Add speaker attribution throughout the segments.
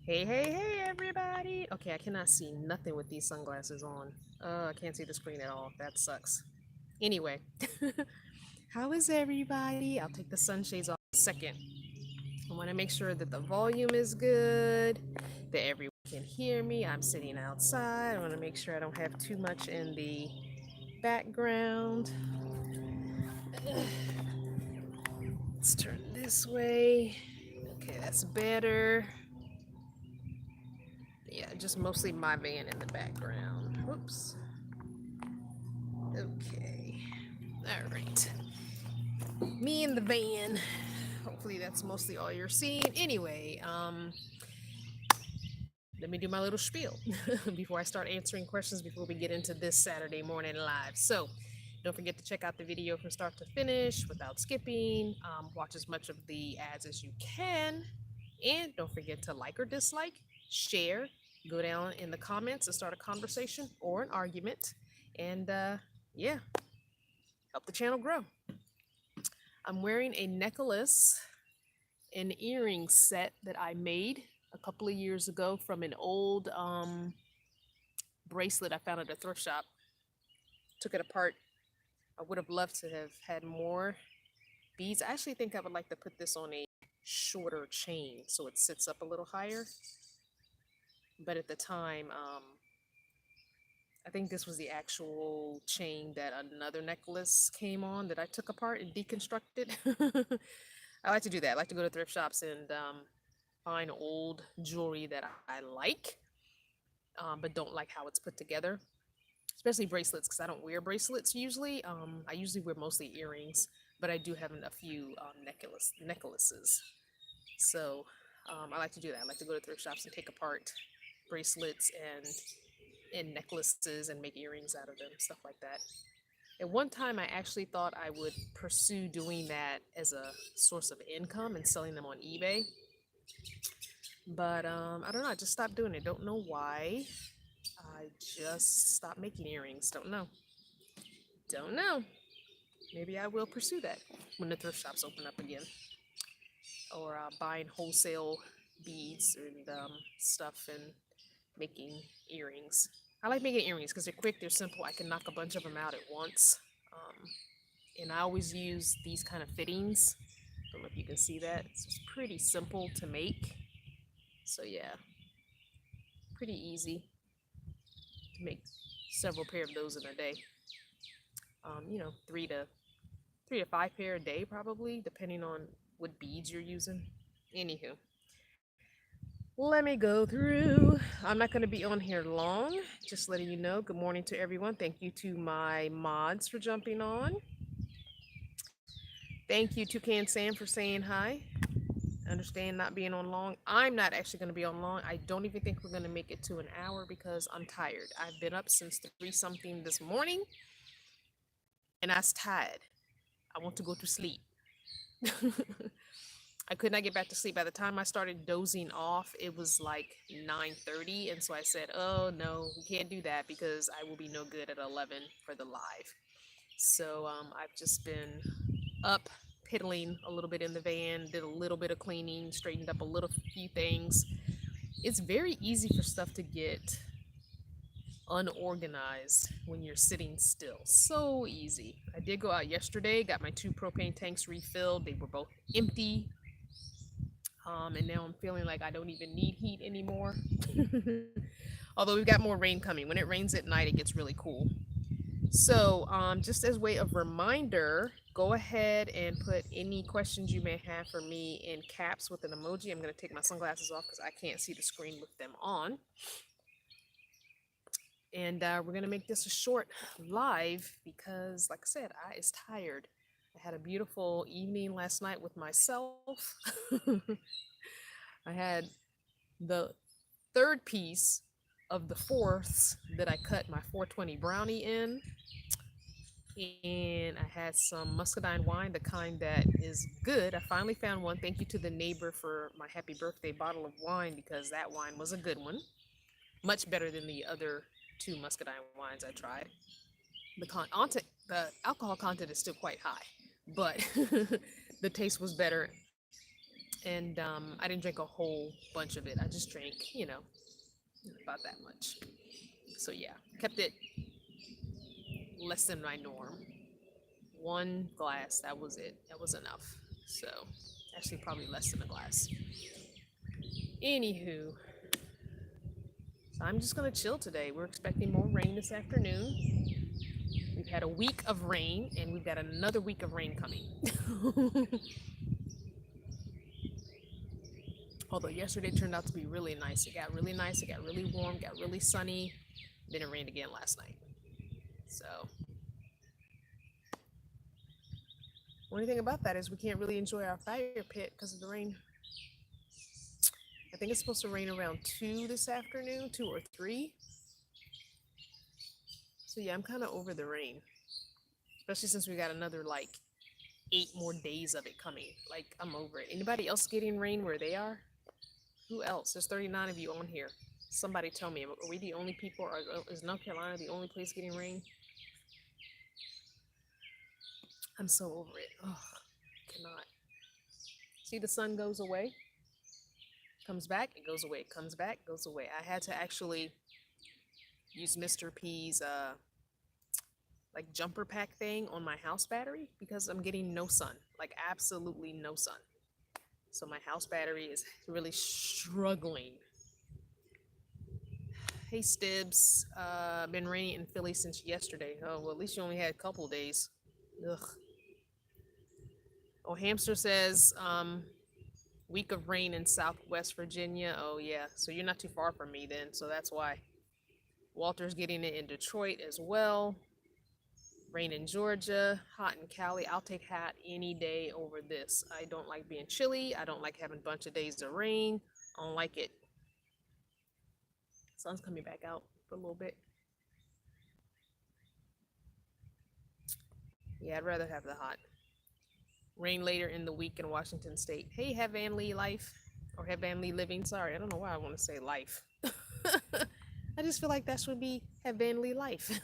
Speaker 1: Hey, hey, hey, everybody. Okay, I cannot see nothing with these sunglasses on. I can't see the screen at all. That sucks. Anyway, how is everybody? I'll take the sunshades off in a second. I want to make sure that the volume is good, that everyone can hear me. I'm sitting outside. I want to make sure I don't have too much in the background. Let's turn this way. Okay, that's better. Yeah, just mostly my van in the background. Whoops. Okay. All right. Me in the van. Hopefully that's mostly all you're seeing. Anyway, let me do my little spiel before I start answering questions before we get into this Saturday morning live. So, don't forget to check out the video from start to finish without skipping. Watch as much of the ads as you can. And don't forget to like or dislike, share, go down in the comments and start a conversation or an argument. And yeah, help the channel grow. I'm wearing a necklace and earring set that I made a couple of years ago from an old bracelet I found at a thrift shop. Took it apart. I would have loved to have had more beads. I actually think I would like to put this on a shorter chain so it sits up a little higher. But at the time, I think this was the actual chain that another necklace came on that I took apart and deconstructed. I like to do that. I like to go to thrift shops and find old jewelry that I like, but don't like how it's put together. Especially bracelets, because I don't wear bracelets usually. I usually wear mostly earrings, but I do have a few necklaces. So I like to do that. I like to go to thrift shops and take apart bracelets and necklaces and make earrings out of them, stuff like that. At one time, I actually thought I would pursue doing that as a source of income and selling them on eBay. But I don't know. I just stopped doing it. Don't know why. I just stopped making earrings. Don't know. Don't know. Maybe I will pursue that when the thrift shops open up again. Or buying wholesale beads and stuff and making earrings. I like making earrings because they're quick, they're simple. I can knock a bunch of them out at once. And I always use these kind of fittings. Don't know if you can see that. It's just pretty simple to make. So yeah, pretty easy to make several pair of those in a day. You know, three to five pair a day probably, depending on what beads you're using. Anywho, let me go through. I'm not going to be on here long. Just letting you know. Good morning to everyone. Thank you to my mods for jumping on. Thank you, Toucan Sam, for saying hi. I understand not being on long. I'm not actually going to be on long. I don't even think we're going to make it to an hour because I'm tired. I've been up since 3 something this morning and I was tired. I want to go to sleep. I could not get back to sleep. By the time I started dozing off, it was like 9:30, and so I said, "Oh no, we can't do that because I will be no good at 11 for the live." So I've just been up piddling a little bit in the van, did a little bit of cleaning, straightened up a little few things. It's very easy for stuff to get unorganized when you're sitting still. So easy. I did go out yesterday, got my 2 propane tanks refilled. They were both empty. And now I'm feeling like I don't even need heat anymore. Although we've got more rain coming. When it rains at night, it gets really cool. So just as way of reminder, go ahead and put any questions you may have for me in caps with an emoji. I'm going to take my sunglasses off because I can't see the screen with them on. And we're going to make this a short live because, like I said, I is tired. I had a beautiful evening last night with myself. I had the 3rd piece of the 4ths that I cut my 420 brownie in. And I had some muscadine wine, the kind that is good. I finally found one. Thank you to the neighbor for my happy birthday bottle of wine because that wine was a good one. Much better than the other 2 muscadine wines I tried. The alcohol content is still quite high, but the taste was better. And I didn't drink a whole bunch of it. I just drank, about that much. So yeah, kept it less than my norm. One glass, that was it. That was enough. So actually, probably less than a glass. Anywho, so I'm just gonna chill today. We're expecting more rain this afternoon. We've had a week of rain, and we've got another week of rain coming. Although yesterday turned out to be really nice. It got really nice. It got really warm. Got really sunny. Then it rained again last night. So, only thing about that is we can't really enjoy our fire pit because of the rain. I think it's supposed to rain around 2 this afternoon, 2 or 3. So yeah, I'm kind of over the rain, especially since we got another like 8 more days of it coming. Like I'm over it. Anybody else getting rain where they are? Who else? There's 39 of you on here. Somebody tell me, are we the only people? Or is North Carolina the only place getting rain? I'm so over it. Oh, cannot. See, the sun goes away, comes back, it goes away, comes back, goes away. I had to actually use Mr. P's like jumper pack thing on my house battery because I'm getting no sun, like absolutely no sun. So my house battery is really struggling. Hey Stibbs, been raining in Philly since yesterday. Oh well, at least you only had a couple of days. Ugh. Oh, Hamster says, week of rain in Southwest Virginia. Oh yeah, so you're not too far from me then, so that's why. Walter's getting it in Detroit as well. Rain in Georgia, hot in Cali. I'll take hot any day over this. I don't like being chilly. I don't like having a bunch of days of rain. I don't like it. Sun's coming back out for a little bit. Yeah, I'd rather have the hot. Rain later in the week in Washington State. Hey, have Van Lee life. Or have Van Lee living. Sorry, I don't know why I want to say life. I just feel like that should be have Van Lee life.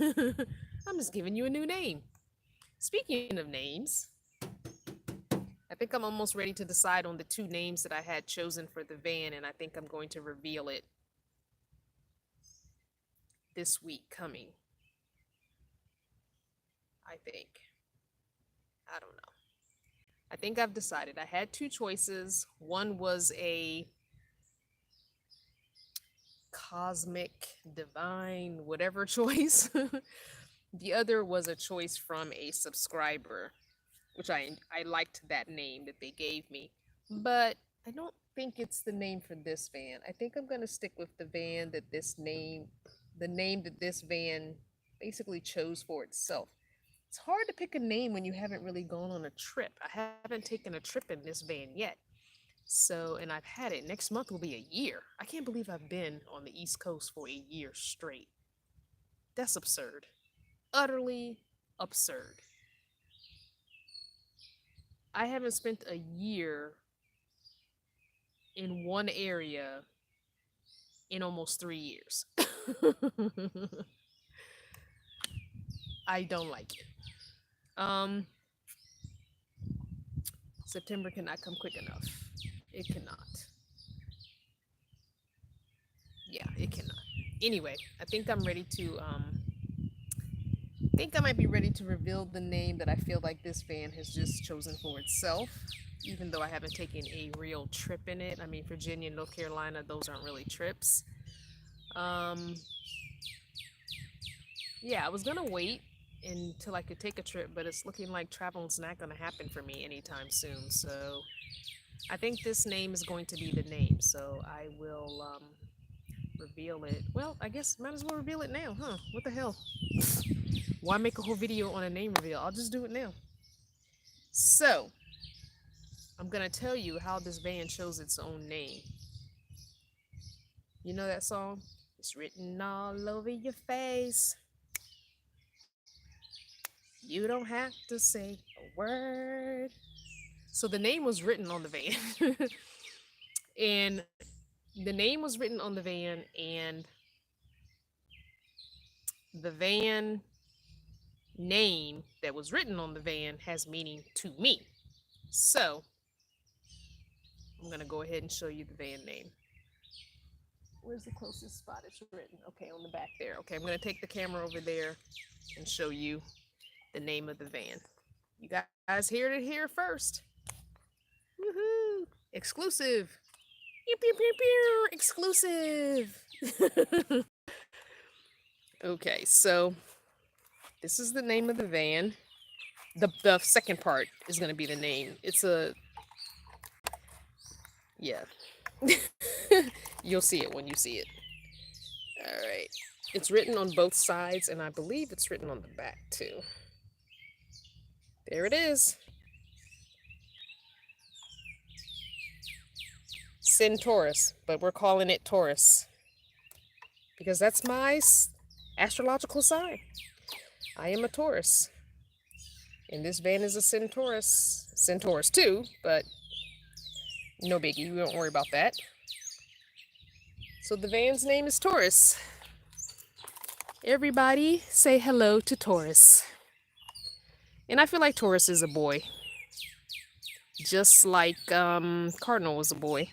Speaker 1: I'm just giving you a new name. Speaking of names, I think I'm almost ready to decide on the 2 names that I had chosen for the van, and I think I'm going to reveal it this week coming. I think. I don't know. I think I've decided. I had 2 choices. One was a cosmic, divine, whatever choice. The other was a choice from a subscriber, which I liked that name that they gave me. But I don't think it's the name for this van. I think I'm gonna stick with the van that the name that this van basically chose for itself. It's hard to pick a name when you haven't really gone on a trip. I haven't taken a trip in this van yet. So, and I've had it. Next month will be a year. I can't believe I've been on the East Coast for a year straight. That's absurd. Utterly absurd. I haven't spent a year in one area in almost 3 years. I don't like it. Um, September cannot come quick enough. It cannot. Yeah, it cannot. Anyway, I think I'm ready to I think I might be ready to reveal the name that I feel like this van has just chosen for itself, even though I haven't taken a real trip in it. I mean, Virginia and North Carolina, those aren't really trips. Um, yeah, I was gonna wait until I could take a trip, but it's looking like traveling's not gonna happen for me anytime soon. So I think this name is going to be the name. So I will reveal it. Well, I guess might as well reveal it now, huh? What the hell? Why make a whole video on a name reveal? I'll just do it now. So, I'm gonna tell you how this van chose its own name. You know that song? It's written all over your face. You don't have to say a word. So the name was written on the van. And the name was written on the van, and the van name that was written on the van has meaning to me. So I'm gonna go ahead and show you the van name. Where's the closest spot it's written? Okay, on the back there. Okay, I'm gonna take the camera over there and show you the name of the van. You guys heard it here first. Woohoo! Exclusive. Pew, pew, pew, pew. Exclusive. Okay, so this is the name of the van. The second part is going to be the name. It's a, yeah. You'll see it when you see it. All right. It's written on both sides, and I believe it's written on the back too. There it is. Centaurus, but we're calling it Taurus because that's my astrological sign. I am a Taurus, and this van is a Centaurus. Centaurus too, but no biggie. We won't worry about that. So the van's name is Taurus. Everybody say hello to Taurus. And I feel like Taurus is a boy, just like Cardinal was a boy.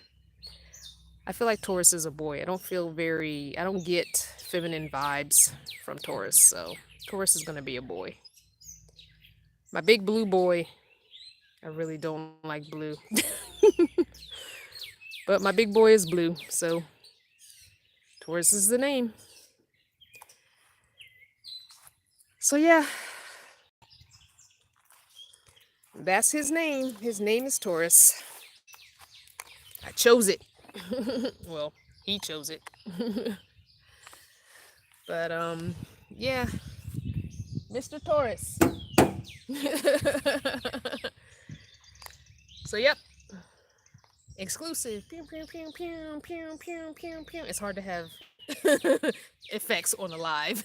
Speaker 1: I feel like Taurus is a boy. I don't get feminine vibes from Taurus, so Taurus is going to be a boy. My big blue boy. I really don't like blue. But my big boy is blue, so Taurus is the name. So yeah, that's his name. His name is Taurus. I chose it. Well, he chose it. But yeah, Mr. Taurus. So yep, exclusive. Pew, pew, pew, pew, pew, pew, pew, pew. It's hard to have effects on a live.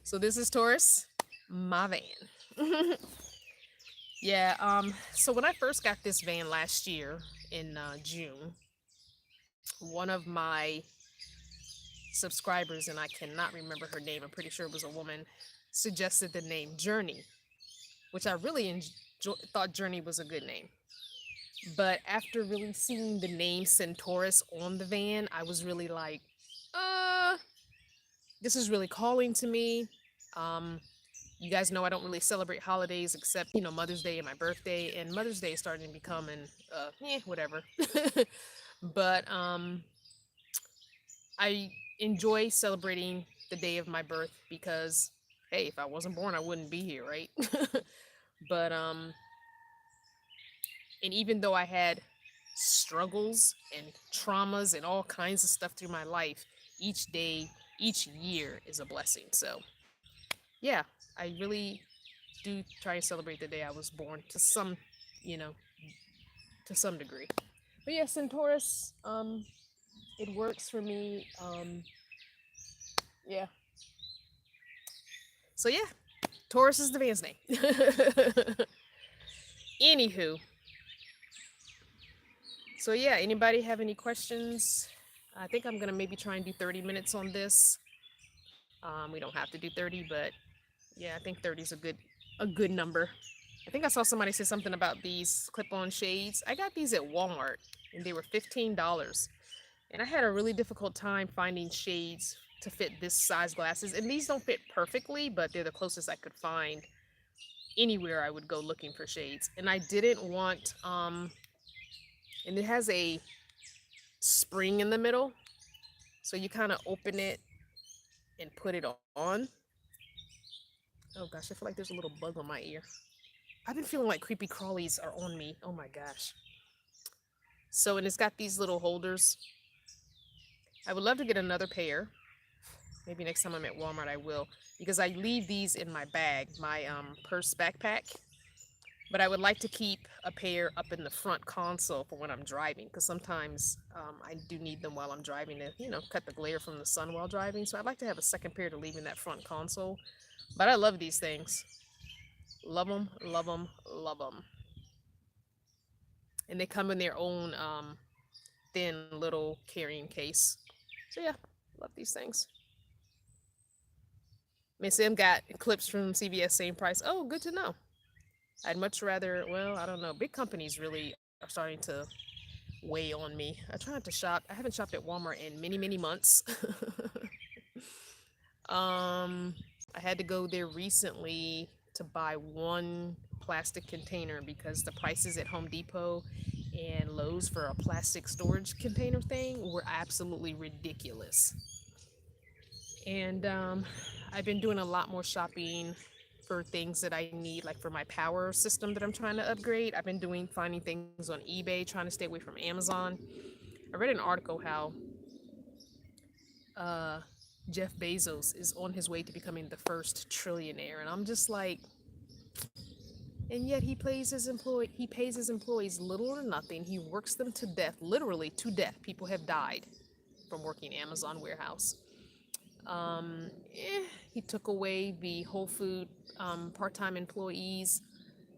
Speaker 1: So this is Taurus, my van. Yeah, so when I first got this van last year in June, one of my subscribers, and I cannot remember her name, I'm pretty sure it was a woman, suggested the name Journey, which I really thought Journey was a good name. But after really seeing the name Centaurus on the van, I was really like, this is really calling to me. You guys know I don't really celebrate holidays except, Mother's Day and my birthday. And Mother's Day is starting to become whatever. But I enjoy celebrating the day of my birth because, hey, if I wasn't born, I wouldn't be here, right? But and even though I had struggles and traumas and all kinds of stuff through my life, each day, each year is a blessing. So yeah, I really do try and celebrate the day I was born to some, to some degree. But yeah, Centaurus, it works for me. Yeah. So yeah, Taurus is the van's name. Anywho. So yeah, anybody have any questions? I think I'm gonna maybe try and do 30 minutes on this. We don't have to do 30, but yeah, I think 30 is a good number. I think I saw somebody say something about these clip-on shades. I got these at Walmart and they were $15. And I had a really difficult time finding shades to fit this size glasses. And these don't fit perfectly, but they're the closest I could find anywhere I would go looking for shades. And I didn't want, and it has a spring in the middle. So you kind of open it and put it on. Oh gosh, I feel like there's a little bug on my ear. I've been feeling like creepy crawlies are on me. Oh my gosh. So, and it's got these little holders. I would love to get another pair. Maybe next time I'm at Walmart I will, because I leave these in my bag, my purse backpack. But I would like to keep a pair up in the front console for when I'm driving, because sometimes I do need them while I'm driving to, cut the glare from the sun while driving. So I'd like to have a second pair to leave in that front console. But I love these things. Love them, love them, love them. And they come in their own thin little carrying case. So yeah, love these things. Miss M got clips from CVS, same price. Oh, good to know. I'd much rather, well, I don't know. Big companies really starting to weigh on me. I try not to shop. I haven't shopped at Walmart in many, many months. um, I had to go there recently to buy one plastic container because the prices at Home Depot and Lowe's for a plastic storage container thing were absolutely ridiculous. And I've been doing a lot more shopping for things that I need, like for my power system that I'm trying to upgrade. I've been doing finding things on eBay, trying to stay away from Amazon. I read an article how uh, Jeff Bezos is on his way to becoming the first trillionaire, and I'm just like, and yet he pays his employees little or nothing. He works them to death, literally to death. People have died from working Amazon warehouse. He took away the Whole Food part-time employees.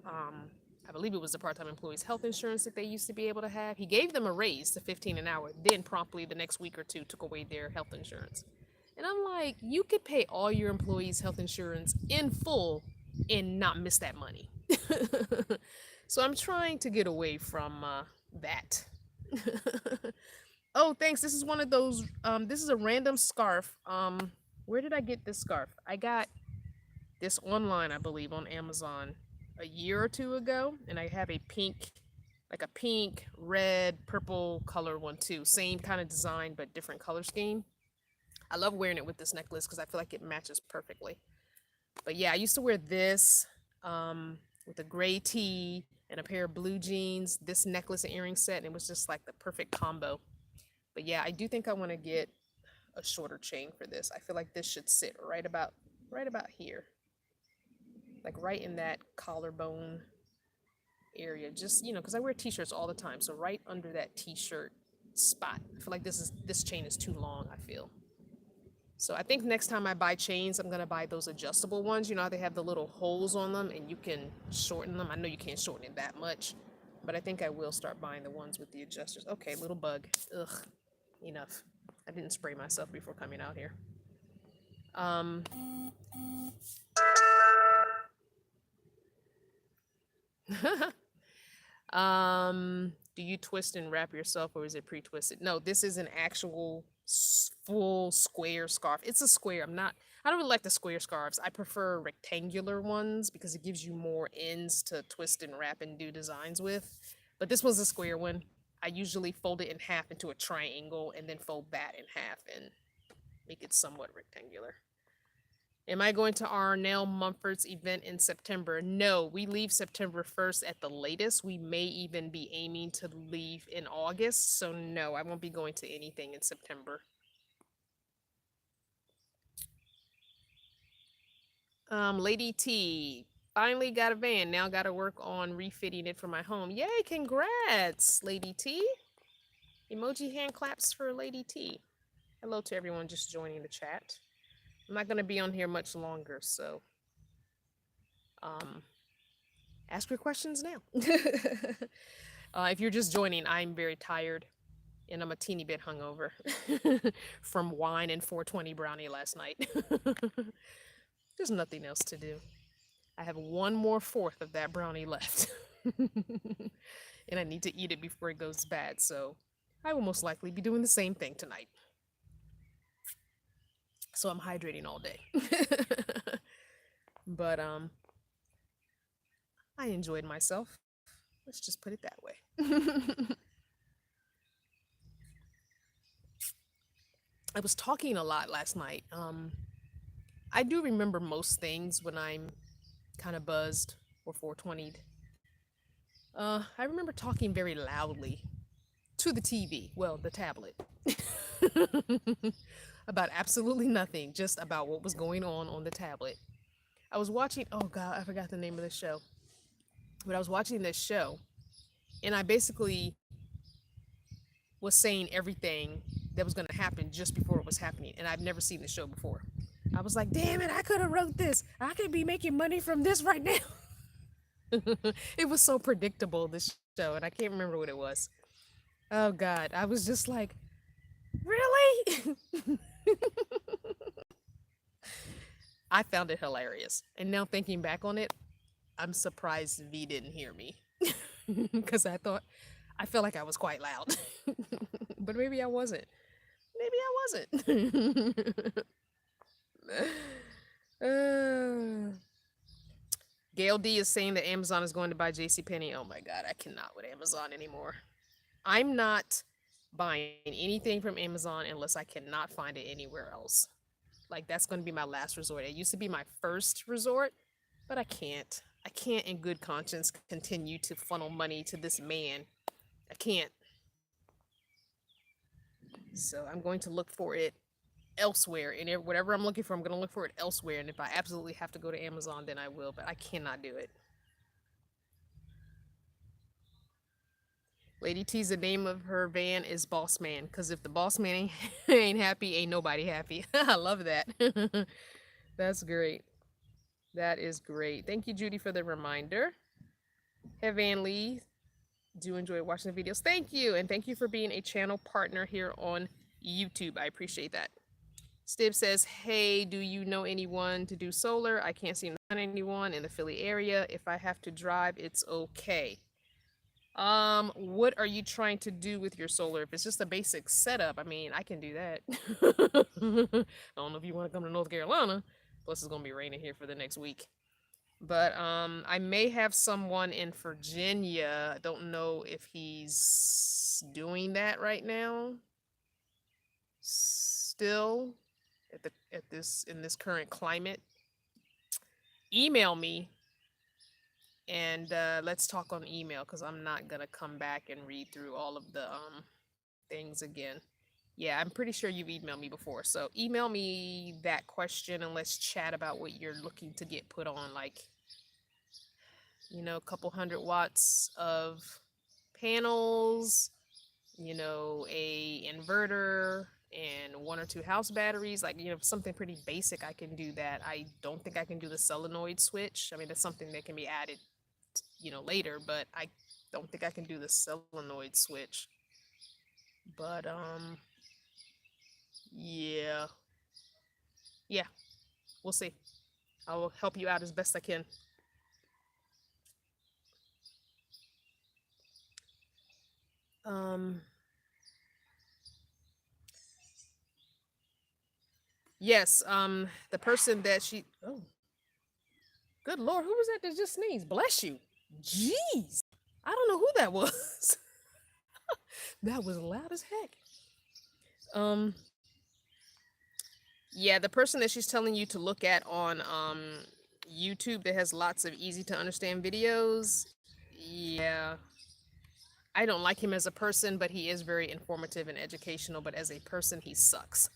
Speaker 1: I believe it was the part-time employees' health insurance that they used to be able to have. He gave them a raise to 15 an hour, then promptly the next week or two took away their health insurance. And I'm like, you could pay all your employees' health insurance in full and not miss that money. So I'm trying to get away from that. Oh, thanks. This is one of those. This is a random scarf. Where did I get this scarf? I got this online, I believe, on Amazon a year or two ago, and I have a pink, like a pink, red, purple color one too. Same kind of design, but different color scheme. I love wearing it with this necklace because I feel like it matches perfectly. But yeah, I used to wear this with a gray tee and a pair of blue jeans, this necklace and earring set, and it was just like the perfect combo. But yeah, I do think I want to get a shorter chain for this. I feel like this should sit right about here. Like right in that collarbone area. Just, because I wear t-shirts all the time, so right under that t-shirt spot. I feel like this chain is too long, I feel. So I think next time I buy chains, I'm gonna buy those adjustable ones. You know how they have the little holes on them and you can shorten them. I know you can't shorten it that much, but I think I will start buying the ones with the adjusters. Okay, little bug. Ugh, enough. I didn't spray myself before coming out here. Um, do you twist and wrap yourself or is it pre-twisted? No, this is an actual full square scarf. It's a square. I don't really like the square scarves. I prefer rectangular ones because it gives you more ends to twist and wrap and do designs with. But this was a square one. I usually fold it in half into a triangle and then fold that in half and make it somewhat rectangular. Am I going to Arnell Mumford's event in September? No, we leave September 1st at the latest. We may even be aiming to leave in August. So no, I won't be going to anything in September. Lady T, finally got a van. Now got to work on refitting it for my home. Yay, congrats, Lady T. Emoji hand claps for Lady T. Hello to everyone just joining the chat. I'm not going to be on here much longer, so ask your questions now. If you're just joining, I'm very tired and I'm a teeny bit hungover from wine and 420 brownie last night. There's nothing else to do. I have one more fourth of that brownie left. And I need to eat it before it goes bad, so I will most likely be doing the same thing tonight. So I'm hydrating all day. But I enjoyed myself. Let's just put it that way. I was talking a lot last night. I do remember most things when I'm kind of buzzed or 420'd. I remember talking very loudly to the TV, well, the tablet, about absolutely nothing, just about what was going on the tablet. I was watching, oh God, I forgot the name of the show, but I was watching this show and I basically was saying everything that was going to happen just before it was happening. And I've never seen the show before. I was like, damn it, I could have wrote this. I could be making money from this right now. It was so predictable, this show, and I can't remember what it was. Oh God, I was just like, really? I found it hilarious. And now thinking back on it, I'm surprised V didn't hear me. Because I thought, I feel like I was quite loud. But maybe I wasn't. Maybe I wasn't. uh, Gail D is saying that Amazon is going to buy JCPenney. Oh my god, I cannot with Amazon anymore. I'm not buying anything from Amazon unless I cannot find it anywhere else. Like that's going to be my last resort. It used to be my first resort, but I can't. I can't in good conscience continue to funnel money to this man. I can't. So I'm going to look for it elsewhere. And whatever I'm looking for, I'm going to look for it elsewhere. And if I absolutely have to go to Amazon, then I will. But I cannot do it. Lady T's, the name of her van is Boss Man. Because if the boss man ain't happy, ain't nobody happy. I love that. That's great. That is great. Thank you, Judy, for the reminder. Heavan Lee, do enjoy watching the videos. Thank you. And thank you for being a channel partner here on YouTube. I appreciate that. Stib says, hey, do you know anyone to do solar? I can't seem to find anyone in the Philly area. If I have to drive, it's okay. What are you trying to do with your solar? If it's just a basic setup, I mean, I can do that. I don't know if you want to come to North Carolina. Plus, it's gonna be raining here for the next week. But I may have someone in Virginia. I don't know if he's doing that right now. Still, in this current climate. Email me. And let's talk on email because I'm not gonna come back and read through all of the things again. Yeah, I'm pretty sure you've emailed me before. So email me that question and let's chat about what you're looking to get put on. Like, you know, a couple 100 watts of panels, you know, a inverter and 1 or 2 house batteries. Like, you know, something pretty basic, I can do that. I don't think I can do the solenoid switch. I mean, that's something that can be added, you know, later, but I don't think I can do the solenoid switch. But yeah, we'll see. I will help you out as best I can. Yes, the person that oh, good lord, who was that just sneezed? Bless you. Jeez, I don't know who that was. That was loud as heck. Yeah, the person that she's telling you to look at on YouTube that has lots of easy to understand videos. Yeah. I don't like him as a person, but he is very informative and educational, but as a person, he sucks.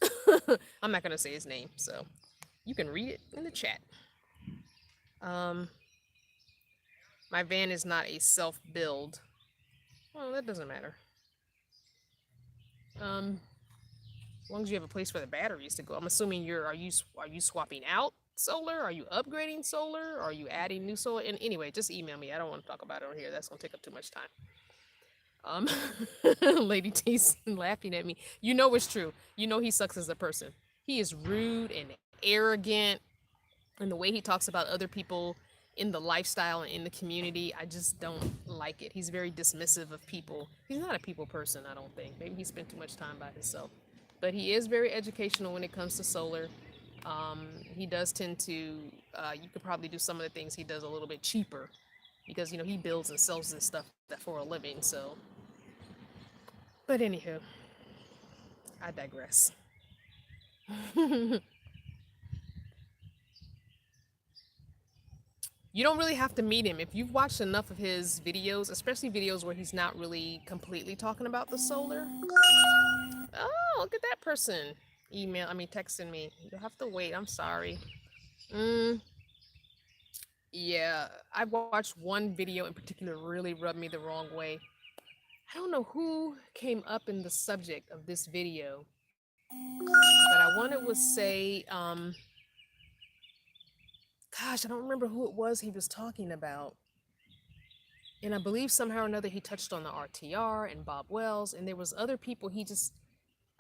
Speaker 1: I'm not going to say his name, so you can read it in the chat. My van is not a self-build. Well, that doesn't matter. As long as you have a place for the batteries to go. I'm assuming are you swapping out solar? Are you upgrading solar? Are you adding new solar? And anyway, just email me. I don't want to talk about it on here. That's gonna take up too much time. Lady T's laughing at me. You know it's true. You know he sucks as a person. He is rude and arrogant, and the way he talks about other people in the lifestyle and in the community, I just don't like it. He's very dismissive of people. He's not a people person, I don't think. Maybe he spent too much time by himself. But he is very educational when it comes to solar. He does tend to, you could probably do some of the things he does a little bit cheaper because, you know, he builds and sells this stuff for a living, so. But anywho, I digress. You don't really have to meet him. If you've watched enough of his videos, especially videos where he's not really completely talking about the solar. Oh, look at that person texting me. You'll have to wait. I'm sorry. Yeah, I watched one video in particular really rubbed me the wrong way. I don't know who came up in the subject of this video, but I want to say, gosh, I don't remember who it was he was talking about. And I believe somehow or another he touched on the RTR and Bob Wells, and there was other people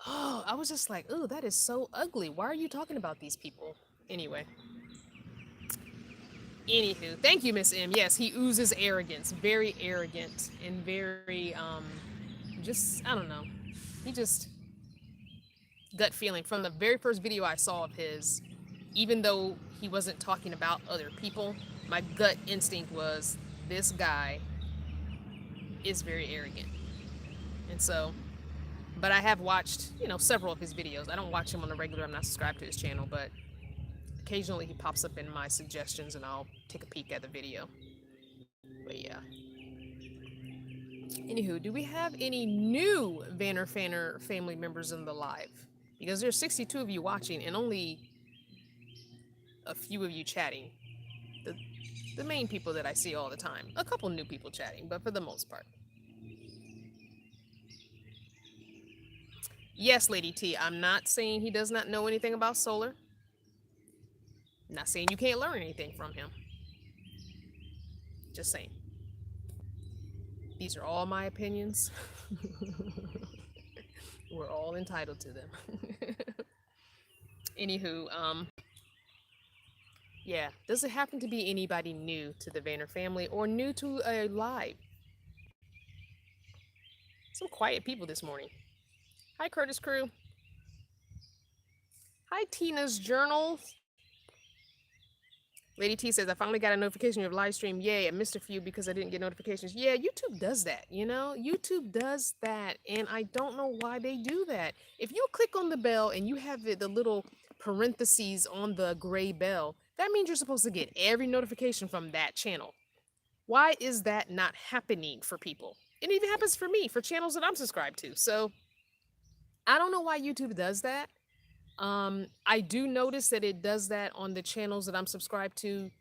Speaker 1: I was just like, oh, that is so ugly. Why are you talking about these people? Anyway, Anywho, thank you, Miss M. Yes, he oozes arrogance, very arrogant and very just I don't know. He just gut feeling from the very first video I saw of his. Even though he wasn't talking about other people, my gut instinct was this guy is very arrogant. And so, but I have watched, several of his videos. I don't watch him on the regular. I'm not subscribed to his channel, but occasionally he pops up in my suggestions and I'll take a peek at the video. But yeah. Anywho, do we have any new Vanner Fanner family members in the live? Because there's 62 of you watching and only a few of you chatting. The main people that I see all the time. A couple new people chatting, but for the most part. Yes, Lady T, I'm not saying he does not know anything about solar. I'm not saying you can't learn anything from him. Just saying. These are all my opinions. We're all entitled to them. Anywho, yeah, does it happen to be anybody new to the Vanner family or new to a live? Some quiet people this morning. Hi, Curtis Crew. Hi, Tina's Journal. Lady T says, I finally got a notification of your live stream. Yay, I missed a few because I didn't get notifications. Yeah, YouTube does that, YouTube does that, and I don't know why they do that. If you click on the bell and you have the little parentheses on the gray bell, that means you're supposed to get every notification from that channel. Why is that not happening for people? It even happens for me, for channels that I'm subscribed to. So I don't know why YouTube does that. I do notice that it does that on the channels that I'm subscribed to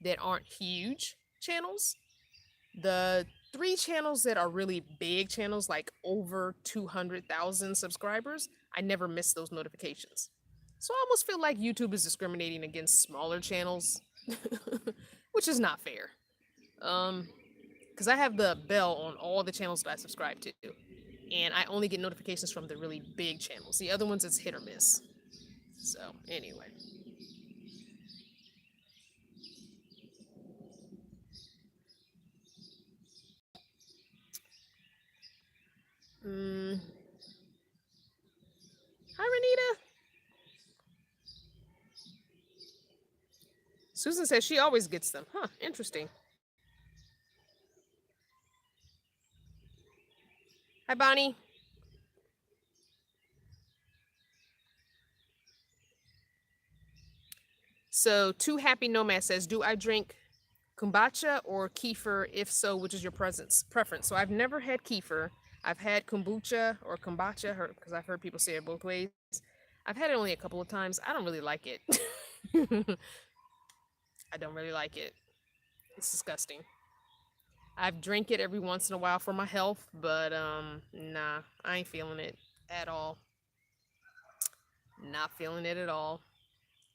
Speaker 1: that aren't huge channels. The 3 channels that are really big channels, like over 200,000 subscribers, I never miss those notifications. So I almost feel like YouTube is discriminating against smaller channels, which is not fair. Because I have the bell on all the channels that I subscribe to, and I only get notifications from the really big channels. The other ones, it's hit or miss. So, anyway. Hi, Renita. Susan says she always gets them. Huh, interesting. Hi, Bonnie. So, Too Happy Nomad says, do I drink kombucha or kefir? If so, which is your preference? So, I've never had kefir. I've had kombucha or kombucha because I've heard people say it both ways. I've had it only a couple of times. I don't really like it. I don't really like it. It's disgusting. I've drank it every once in a while for my health, but nah, I ain't feeling it at all. Not feeling it at all.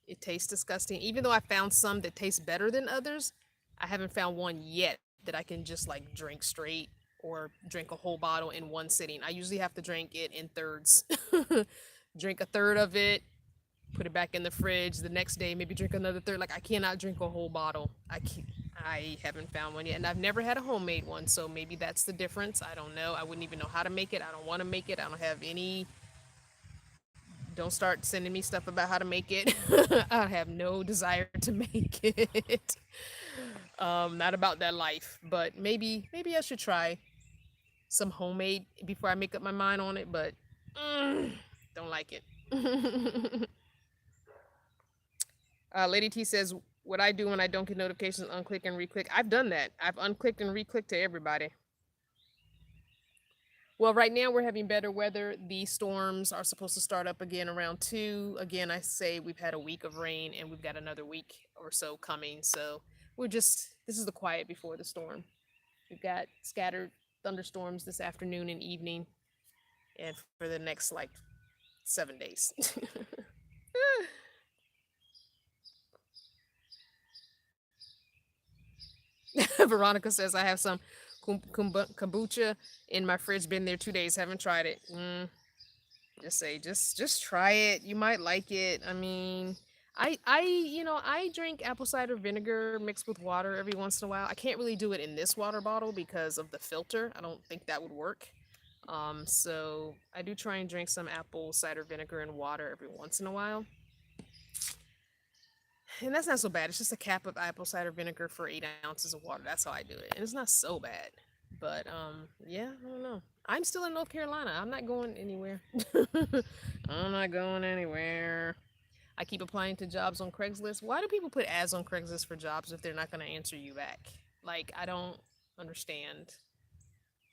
Speaker 1: It tastes disgusting. Even though I found some that taste better than others, I haven't found one yet that I can just like drink straight or drink a whole bottle in one sitting. I usually have to drink it in thirds. Drink a third of it, put it back in the fridge the next day, maybe drink another third. Like I cannot drink a whole bottle. I haven't found one yet, and I've never had a homemade one, so maybe that's the difference. I don't know. I wouldn't even know how to make it. I don't want to make it. I don't have any. Don't start sending me stuff about how to make it. I have no desire to make it. Not about that life, but maybe I should try some homemade before I make up my mind on it, but don't like it. Lady T says, what I do when I don't get notifications, unclick and reclick. I've done that. I've unclicked and reclicked to everybody. Well, right now we're having better weather. The storms are supposed to start up again around 2. Again, I say we've had a week of rain and we've got another week or so coming. So this is the quiet before the storm. We've got scattered thunderstorms this afternoon and evening and for the next like 7 days. Veronica says, I have some kombucha in my fridge, been there 2 days, haven't tried it. Just try it, you might like it. I mean, I drink apple cider vinegar mixed with water every once in a while. I can't really do it in this water bottle because of the filter. I don't think that would work. So I do try and drink some apple cider vinegar and water every once in a while. And that's not so bad. It's just a cap of apple cider vinegar for 8 ounces of water. That's how I do it. And it's not so bad. But yeah, I don't know. I'm still in North Carolina. I'm not going anywhere. I'm not going anywhere. I keep applying to jobs on Craigslist. Why do people put ads on Craigslist for jobs if they're not going to answer you back? Like, I don't understand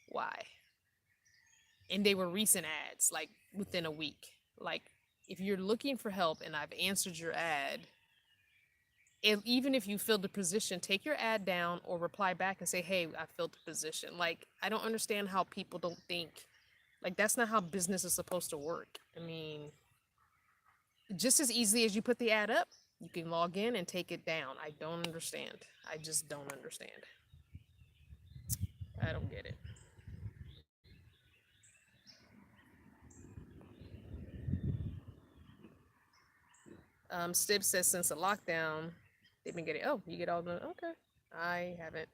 Speaker 1: why. And they were recent ads, like within a week. Like, if you're looking for help and I've answered your ad, even if you filled the position, take your ad down or reply back and say, hey, I filled the position. Like, I don't understand how people don't think, like, that's not how business is supposed to work. I mean, just as easily as you put the ad up, you can log in and take it down. I don't understand. I just don't understand. I don't get it. Stib says since the lockdown, they've been getting, oh, you get all the, okay. I haven't.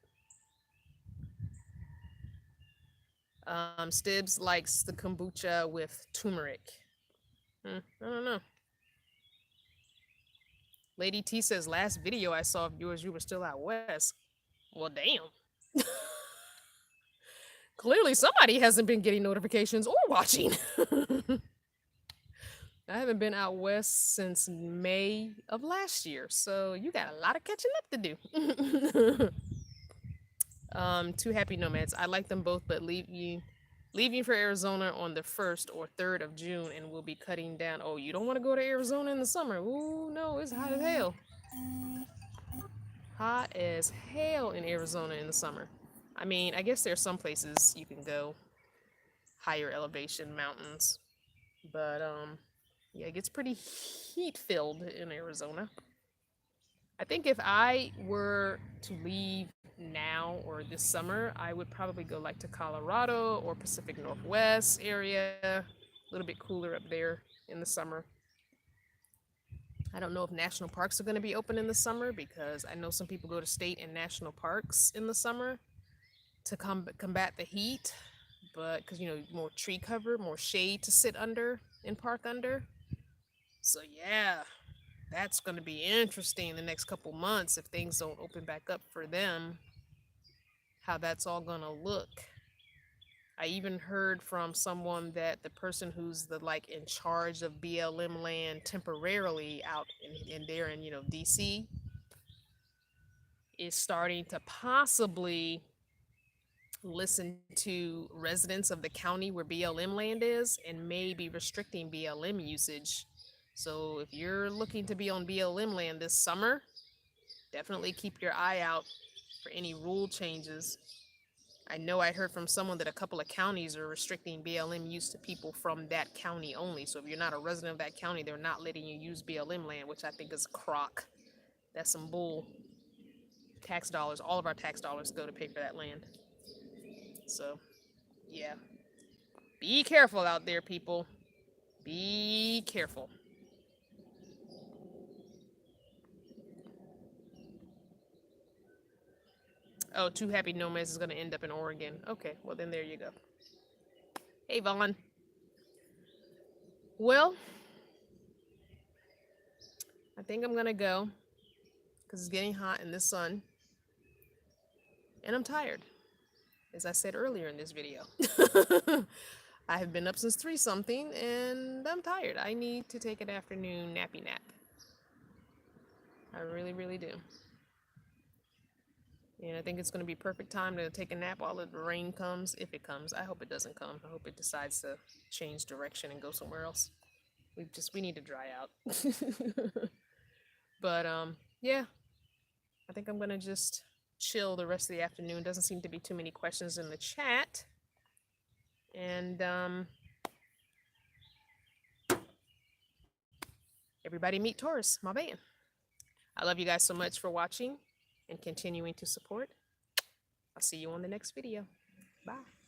Speaker 1: Stibs likes the kombucha with turmeric. I don't know. Lady T says, last video I saw of yours, you were still out west. Well, damn. Clearly somebody hasn't been getting notifications or watching. I haven't been out west since May of last year, so you got a lot of catching up to do. Two happy nomads. I like them both, but leaving for Arizona on the 1st or 3rd of June, and we'll be cutting down. Oh, you don't want to go to Arizona in the summer? Ooh, no, it's hot as hell. Hot as hell in Arizona in the summer. I mean, I guess there's some places you can go, higher elevation mountains, but yeah, it gets pretty heat filled in Arizona. I think if I were to leave now or this summer, I would probably go like to Colorado or Pacific Northwest area, a little bit cooler up there in the summer. I don't know if national parks are going to be open in the summer because I know some people go to state and national parks in the summer to combat the heat, but because, more tree cover, more shade to sit under and park under. So yeah, that's going to be interesting in the next couple months if things don't open back up for them, how that's all going to look. I even heard from someone that the person who's in charge of BLM land temporarily out in there in, DC, is starting to possibly listen to residents of the county where BLM land is and maybe restricting BLM usage. So if you're looking to be on BLM land this summer, definitely keep your eye out for any rule changes. I know I heard from someone that a couple of counties are restricting BLM use to people from that county only. So if you're not a resident of that county, they're not letting you use BLM land, which I think is crock. That's some bull. Tax dollars, all of our tax dollars go to pay for that land. So, yeah. Be careful out there, people. Be careful. Oh, Two Happy Nomads is going to end up in Oregon. Okay, well then there you go. Hey, Vaughn. Well, I think I'm going to go because it's getting hot in the sun. And I'm tired, as I said earlier in this video. I have been up since 3-something and I'm tired. I need to take an afternoon nappy nap. I really, really do. And I think it's going to be perfect time to take a nap while the rain comes, if it comes. I hope it doesn't come. I hope it decides to change direction and go somewhere else. We need to dry out. But yeah, I think I'm going to just chill the rest of the afternoon. Doesn't seem to be too many questions in the chat. And everybody meet Taurus, my band. I love you guys so much for watching and continuing to support. I'll see you on the next video. Bye.